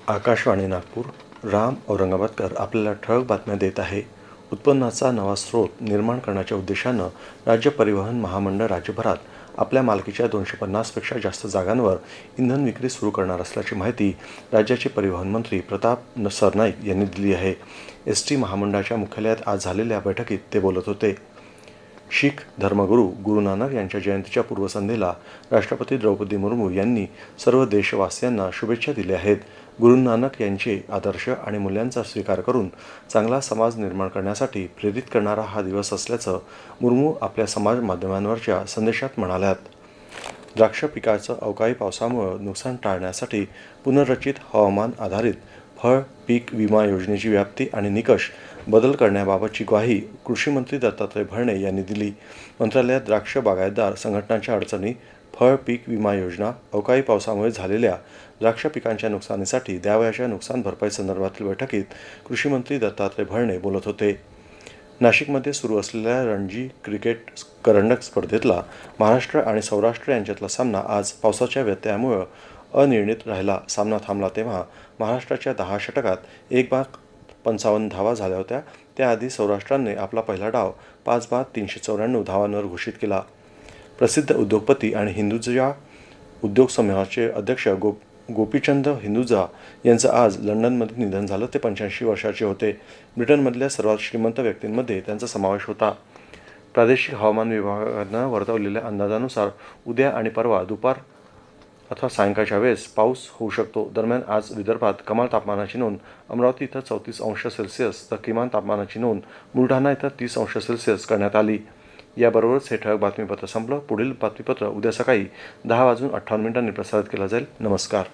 आकाशवाणी नागपूर. राम औरंगाबादकर आपल्याला ठळक बातम्या देत आहे. उत्पन्नाचा नवा स्रोत निर्माण करण्याच्या उद्देशानं राज्य परिवहन महामंडळ राज्यभरात आपल्या मालकीच्या 250 पेक्षा जास्त जागांवर इंधन विक्री सुरू करणार असल्याची माहिती राज्याचे परिवहन मंत्री प्रताप सरनाईक यांनी दिली आहे. एसटी महामंडळाच्या मुख्यालयात आज झालेल्या बैठकीत ते बोलत होते. शीख धर्मगुरू गुरु नानक यांच्या जयंतीच्या पूर्वसंध्येला राष्ट्रपती द्रौपदी मुर्मू यांनी सर्व देशवासियांना शुभेच्छा दिल्या आहेत. गुरु नानक यांचे आदर्श आणि मूल्यांचा स्वीकार करून चांगला समाज निर्माण करण्यासाठी प्रेरित करणारा हा दिवस असल्याचं मुर्मू आपल्या समाज माध्यमांवरच्या संदेशात म्हणाल्यात. द्राक्ष पिकाचं अवकाळी पावसामुळे नुकसान टाळण्यासाठी पुनर्रचित हवामान आधारित फळ पीक विमा योजनेची व्याप्ती आणि निकष बदल करण्याबाबतची ग्वाही कृषी मंत्री दत्तात्रय भरणे यांनी दिली. मंत्रालयात द्राक्ष बागायतदार संघटनांच्या अडचणी, फळ पीक विमा योजना, अवकाळी पावसामुळे झालेल्या द्राक्ष पिकांच्या नुकसानीसाठी द्यावयाच्या नुकसान भरपाई संदर्भातील बैठकीत कृषी मंत्री दत्तात्रय भरणे बोलत होते. नाशिकमध्ये सुरू असलेल्या रणजी क्रिकेट करंडक स्पर्धेतला महाराष्ट्र आणि सौराष्ट्र यांच्यातला सामना आज पावसाच्या व्यत्ययामुळे अनिर्णित राहिला. सामना थांबला तेव्हा महाराष्ट्राच्या 10 षटकात 1 बाद 55 धावा झाल्या होत्या. त्याआधी सौराष्ट्राने आपला पहिला डाव 5 बाद 394 धावांवर घोषित केला. प्रसिद्ध उद्योगपती आणि हिंदुजा उद्योग समूहाचे अध्यक्ष गोपीचंद हिंदुजा यांचं आज लंडनमध्ये निधन झालं. ते 85 वर्षाचे होते. ब्रिटनमधल्या सर्वात श्रीमंत व्यक्तींमध्ये त्यांचा समावेश होता. प्रादेशिक हवामान विभागानं वर्तवलेल्या अंदाजानुसार उद्या आणि परवा दुपार अथवा सायंकाळच्या वेळेस पाऊस होऊ शकतो. दरम्यान आज विदर्भात कमाल तापमानाची नोंद अमरावती इथं 34°C तर किमान तापमानाची नोंद बुलढाणा इथं 30°C करण्यात आली. याबरोबरच हे ठळक बातमीपत्र संपलं. पुढील बातमीपत्र उद्या सकाळी 10:58 प्रसारित केलं जाईल. नमस्कार.